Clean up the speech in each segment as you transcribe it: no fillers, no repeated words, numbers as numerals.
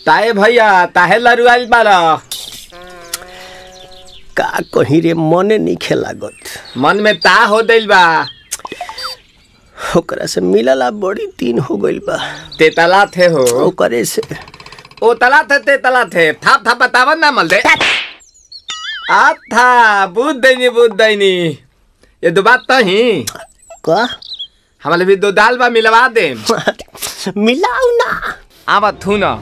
ताए भैया ताहे लरुआल बारा का कहीं रे मने नहीं खेलागत। मन में ता हो दिल बा ओकरा से मिलला बड़ी दिन हो गइल बा। ते तला थे हो ओकरे से ओ तला थे ते तला थे थाप थाप बतावन ना मल दे आ था बुद्ध दैनी ये दो बात तो ही का हमारे भी दो दाल बा मिलवा दे मिलाऊ ना आवा थू ना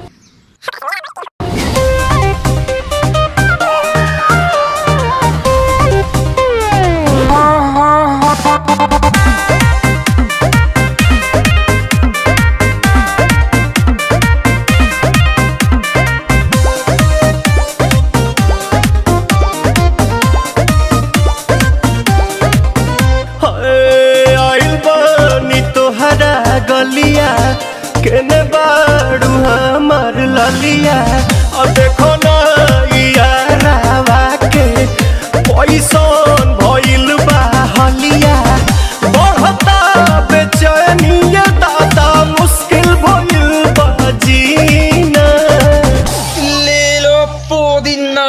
गलिया केने बाड़ू हमार ललिया और देखो ना यारावा के पैसन भइल बा हलिया बढ़ता बेचैनिया दादा मुश्किल भइल बा जीना ले लो पुदीना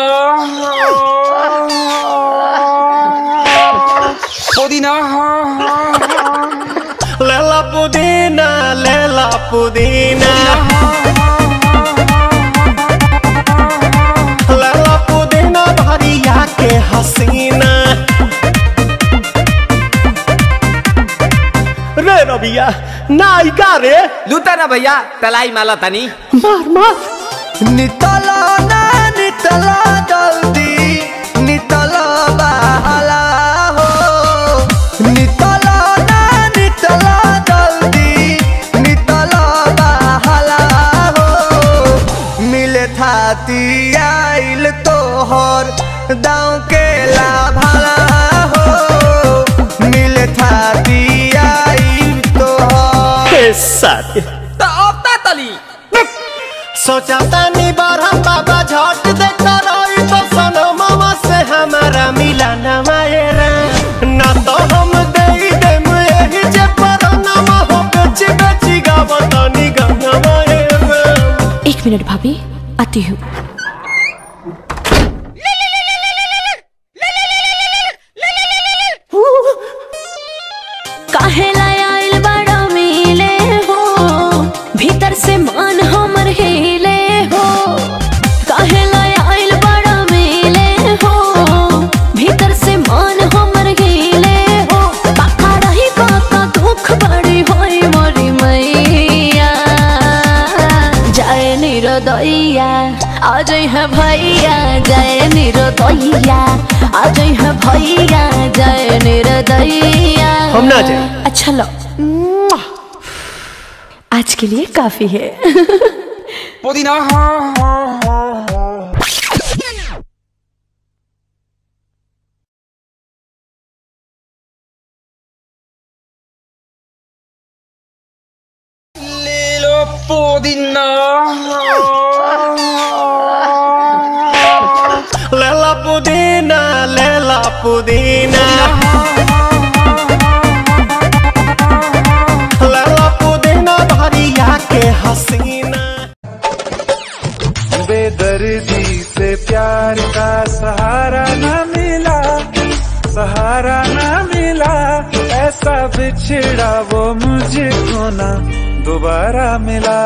पुदीना लेला पुदीना लेला पुदीना भरिया के हसीना रे रबिया नायिका रे लूटा ना भैया तलाई माला तनी मार मार नितला ना नितला जल्दी नितला बहाला हो नितला ना नितला थाती आइल तोहर दाँव के लाभाला हो मिले थाती आइल तोहर साथी तो अब ता तली सोचा तानी बारहम बाबा झट देखता रही तो सनमवा से हमारा मिला न मायरा ना तो हम दे देम यही जे परनमा हो बेची बेची गावतानी गंगा मायरा। 1 मिनट भाभी आती हूँ। काहे लायल बड़ा मिले हो भीतर से मान हमर हिले हो काहे लायल बड़ा मिले हो भीतर से मान हमर हिले हो बाका रही बाका दुख बड़ी होई मोरी मैया जाए निरोदैया आज है भैया जय निरोदैया आज है भैया जय निरोदैया हम ना जाए। अच्छा लो आज के लिए काफी है पुदीना ले लो पुदीना लेला पुदीना लेला पुदीना भरिया के हसीना बेदर्दी से प्यार का सहारा न मिला ऐसा बिछड़ा वो मुझको ना दोबारा मिला।